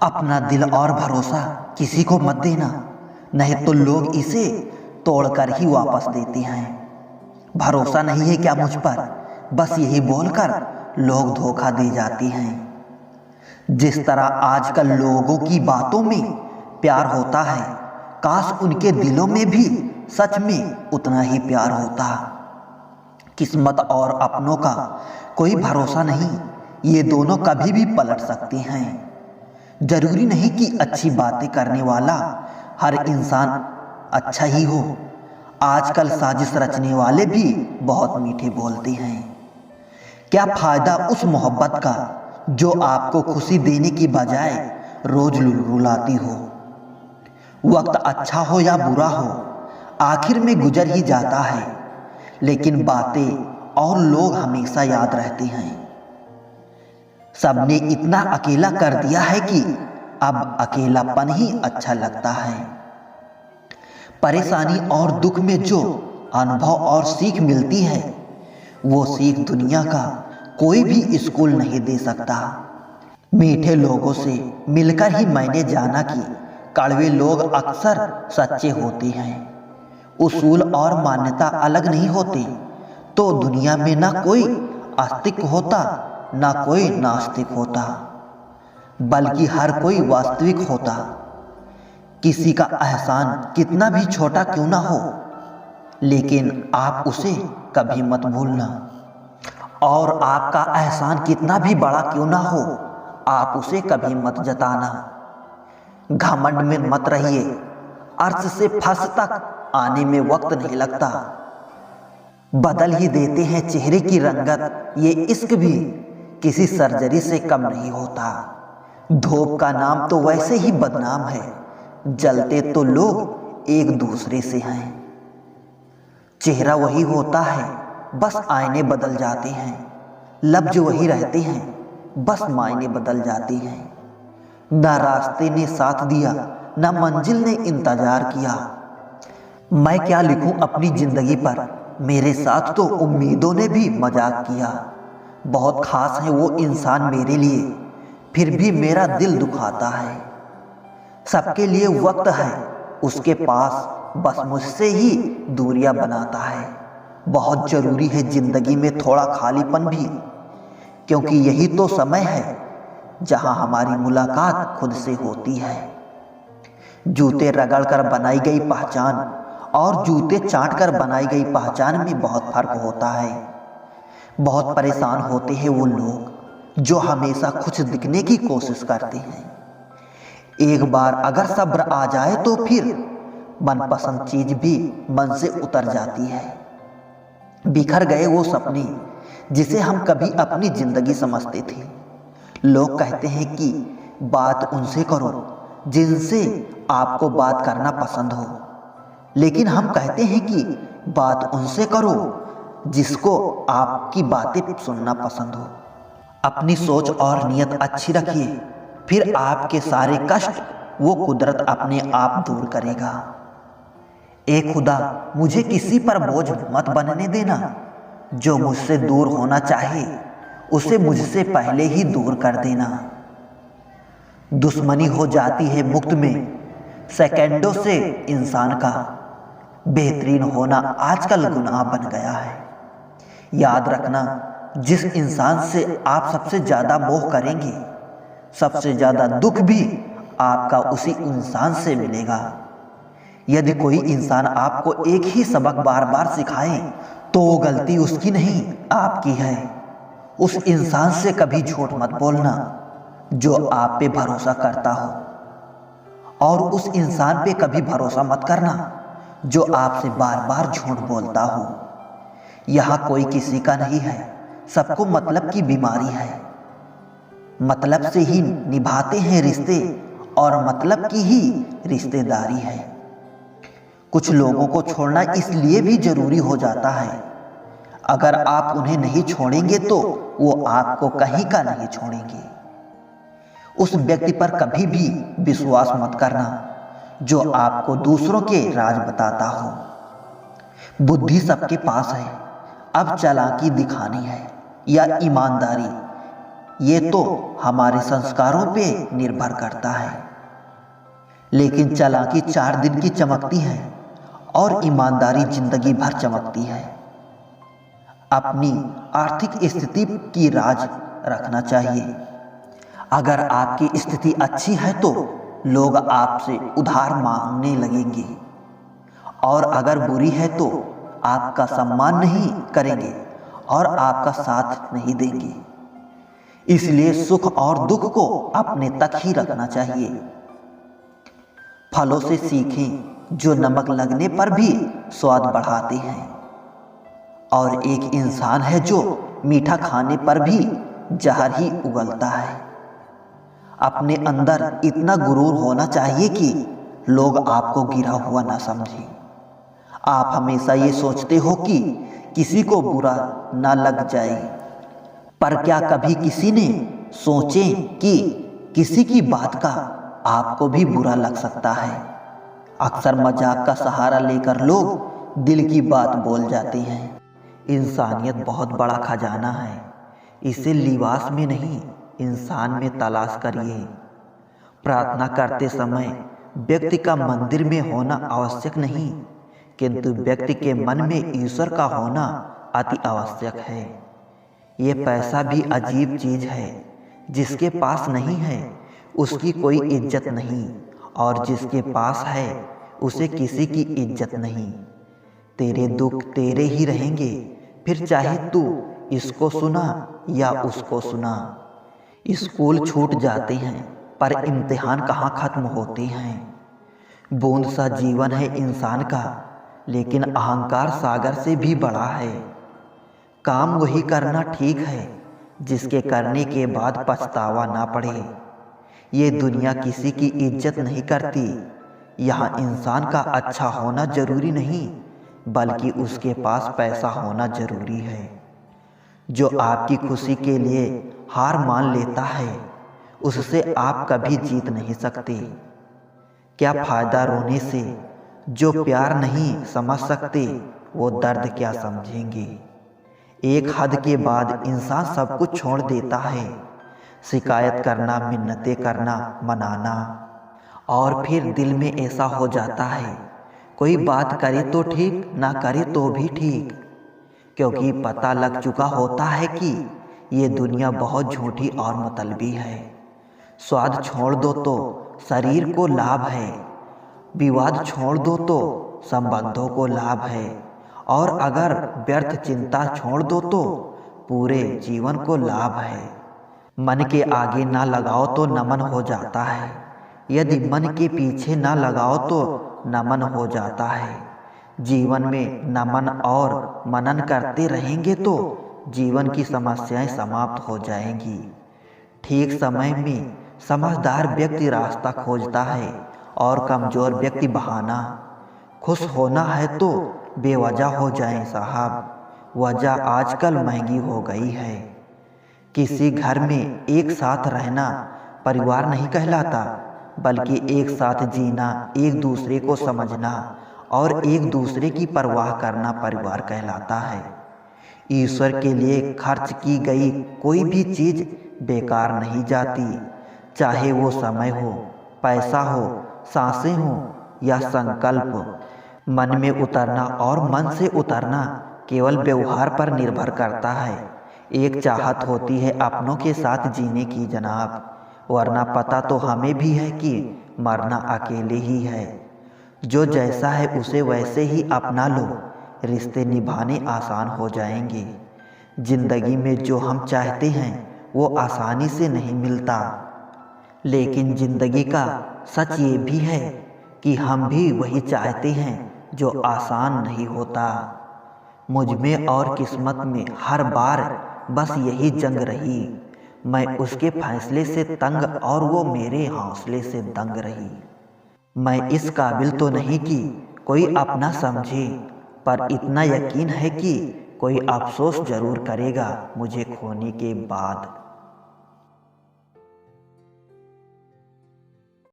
अपना दिल और भरोसा किसी को मत देना, नहीं तो लोग इसे तोड़कर ही वापस देते हैं। भरोसा नहीं है क्या मुझ पर, बस यही बोलकर लोग धोखा दे जाते हैं। जिस तरह आजकल लोगों की बातों में प्यार होता है, काश उनके दिलों में भी सच में उतना ही प्यार होता। किस्मत और अपनों का कोई भरोसा नहीं, ये दोनों कभी भी पलट सकते हैं। जरूरी नहीं कि अच्छी बातें करने वाला हर इंसान अच्छा ही हो। आजकल साजिश रचने वाले भी बहुत मीठे बोलते हैं। क्या फायदा उस मोहब्बत का जो आपको खुशी देने की बजाय रोज रुलाती हो। वक्त अच्छा हो या बुरा हो, आखिर में गुजर ही जाता है, लेकिन बातें और लोग हमेशा याद रहते हैं। सबने इतना अकेला कर दिया है कि अब अकेलापन ही अच्छा लगता है। परेशानी और दुख में जो अनुभव और सीख मिलती है, वो सीख दुनिया का कोई भी स्कूल नहीं दे सकता। मीठे लोगों से मिलकर ही मैंने जाना कि कड़वे लोग अक्सर सच्चे होते हैं। उसूल और मान्यता अलग नहीं होते तो दुनिया में ना कोई आस्तिक होता, ना कोई नास्तिक होता, बल्कि हर कोई वास्तविक होता। किसी का एहसान कितना भी छोटा क्यों ना हो, लेकिन आप उसे कभी मत भूलना। और आपका एहसान कितना भी बड़ा क्यों ना हो, आप उसे कभी मत जताना। घमंड में मत रहिए, अर्श से फर्श तक आने में वक्त नहीं लगता। बदल ही देते हैं चेहरे की रंगत, ये इश्क भी किसी सर्जरी से कम नहीं होता। धूप का नाम तो वैसे ही बदनाम है, जलते तो लोग एक दूसरे से हैं। चेहरा वही होता है, बस आईने बदल जाते हैं। लफ्ज वही रहते हैं, बस मायने बदल जाते हैं। ना रास्ते ने साथ दिया, ना मंजिल ने इंतजार किया। मैं क्या लिखूं अपनी जिंदगी पर, मेरे साथ तो उम्मीदों ने भी मजाक किया। बहुत खास है वो इंसान मेरे लिए, फिर भी मेरा दिल दुखाता है। सबके लिए वक्त है उसके पास, बस मुझसे ही दूरियां बनाता है। बहुत जरूरी है जिंदगी में थोड़ा खालीपन भी, क्योंकि यही तो समय है जहां हमारी मुलाकात खुद से होती है। जूते रगड़ कर बनाई गई पहचान और जूते चाट कर बनाई गई पहचान में बहुत फर्क होता है। बहुत परेशान होते हैं वो लोग जो हमेशा खुश दिखने की कोशिश करते हैं। एक बार अगर सब्र आ जाए तो फिर मनपसंद चीज भी मन से उतर जाती है। बिखर गए वो सपने जिसे हम कभी अपनी जिंदगी समझते थे। लोग कहते हैं कि बात उनसे करो जिनसे आपको बात करना पसंद हो, लेकिन हम कहते हैं कि बात उनसे करो जिसको आपकी बातें सुनना पसंद हो। अपनी सोच और नियत अच्छी रखिए, फिर आपके सारे कष्ट वो कुदरत अपने आप दूर करेगा। ए खुदा, मुझे किसी पर बोझ मत बनने देना। जो मुझसे दूर होना चाहे उसे मुझसे पहले ही दूर कर देना। दुश्मनी हो जाती है मुक्त में सेकंडों से इंसान का, बेहतरीन होना आजकल गुनाह बन गया है। याद रखना, जिस इंसान से आप सबसे ज्यादा मोह करेंगे, सबसे ज्यादा दुख भी आपका उसी इंसान से मिलेगा। यदि कोई इंसान आपको एक ही सबक बार बार सिखाए तो वो गलती उसकी नहीं आपकी है। उस इंसान से कभी झूठ मत बोलना जो आप पे भरोसा करता हो, और उस इंसान पे कभी भरोसा मत करना जो आपसे बार बार झूठ बोलता हो। यहाँ कोई किसी का नहीं है, सबको मतलब की बीमारी है। मतलब से ही निभाते हैं रिश्ते और मतलब की ही रिश्तेदारी है। कुछ लोगों को छोड़ना इसलिए भी जरूरी हो जाता है, अगर आप उन्हें नहीं छोड़ेंगे तो वो आपको कहीं का नहीं छोड़ेंगे। उस व्यक्ति पर कभी भी विश्वास मत करना जो आपको दूसरों के राज बताता हो। बुद्धि सबके पास है, अब चालाकी दिखानी है या ईमानदारी, ये तो हमारे संस्कारों पे निर्भर करता है। लेकिन चालाकी 4 दिन की चमकती है और ईमानदारी जिंदगी भर चमकती है। अपनी आर्थिक स्थिति की राज रखना चाहिए। अगर आपकी स्थिति अच्छी है तो लोग आपसे उधार मांगने लगेंगे, और अगर बुरी है तो आपका सम्मान नहीं करेंगे और आपका साथ नहीं देंगे। इसलिए सुख और दुख को अपने तक ही रखना चाहिए। फलों से सीखें जो नमक लगने पर भी स्वाद बढ़ाते हैं, और एक इंसान है जो मीठा खाने पर भी जहर ही उगलता है। अपने अंदर इतना गुरूर होना चाहिए कि लोग आपको गिरा हुआ ना समझें। आप हमेशा ये सोचते हो कि किसी को बुरा ना लग जाए, पर क्या कभी किसी ने सोचे कि किसी की बात का आपको भी बुरा लग सकता है। अक्सर मजाक का सहारा लेकर लोग दिल की बात बोल जाते हैं। इंसानियत बहुत बड़ा खजाना है, इसे लिबास में नहीं इंसान में तलाश करिए। प्रार्थना करते समय व्यक्ति का मंदिर में होना आवश्यक नहीं, किंतु व्यक्ति के मन में ईश्वर का होना अति आवश्यक है। ये पैसा भी अजीब चीज है, जिसके पास नहीं है उसकी कोई इज्जत नहीं, और जिसके पास है उसे किसी की इज्जत नहीं। तेरे दुख तेरे ही रहेंगे, फिर चाहे तू इसको सुना या उसको सुना। स्कूल छूट जाते हैं पर इम्तिहान कहाँ खत्म होते हैं। बूंद सा जीवन है इंसान का, लेकिन अहंकार सागर से भी बड़ा है। काम वही करना ठीक है जिसके करने के बाद पछतावा ना पड़े। ये दुनिया किसी की इज्जत नहीं करती। यहाँ इंसान का अच्छा होना जरूरी नहीं, बल्कि उसके पास पैसा होना जरूरी है। जो आपकी खुशी के लिए हार मान लेता है, उससे आप कभी जीत नहीं सकते। क्या फायदा रोने से? जो प्यार नहीं समझ सकते वो दर्द क्या समझेंगे। एक हद के बाद इंसान सब कुछ छोड़ देता है। शिकायत करना, मिन्नतें करना, मनाना, और फिर दिल में ऐसा हो जाता है कोई बात करे तो ठीक, ना करे तो भी ठीक, क्योंकि पता लग चुका होता है कि ये दुनिया बहुत झूठी और मतलबी है। स्वाद छोड़ दो तो शरीर को लाभ है, विवाद छोड़ दो तो संबंधों को लाभ है, और अगर व्यर्थ चिंता छोड़ दो तो पूरे जीवन को लाभ है। मन के आगे ना लगाओ तो नमन हो जाता है, यदि मन के पीछे ना लगाओ तो नमन हो जाता है। जीवन में नमन और मनन करते रहेंगे तो जीवन की समस्याएं समाप्त हो जाएंगी। ठीक समय में समझदार व्यक्ति रास्ता खोजता है और कमजोर व्यक्ति बहाना। खुश होना है तो बेवजह हो जाए साहब, वजह आजकल महंगी हो गई है। किसी घर में एक साथ रहना परिवार नहीं कहलाता, बल्कि एक साथ जीना, एक दूसरे को समझना और एक दूसरे की परवाह करना परिवार कहलाता है। ईश्वर के लिए खर्च की गई कोई भी चीज़ बेकार नहीं जाती, चाहे वो समय हो, पैसा हो, सांसें हो या संकल्प। मन में उतरना और मन से उतरना केवल व्यवहार पर निर्भर करता है। एक चाहत होती है अपनों के साथ जीने की जनाब, वरना पता तो हमें भी है कि मरना अकेले ही है। जो जैसा है उसे वैसे ही अपना लो, रिश्ते निभाने आसान हो जाएंगे। जिंदगी में जो हम चाहते हैं वो आसानी से नहीं मिलता, लेकिन जिंदगी का सच ये भी है कि हम भी वही चाहते हैं जो आसान नहीं होता। मुझ में और किस्मत में हर बार बस यही जंग रही, मैं उसके फैसले से तंग और वो मेरे हौसले से दंग रही। मैं इस काबिल तो नहीं कि कोई अपना समझे, पर इतना यकीन है कि कोई अफसोस जरूर करेगा मुझे खोने के बाद।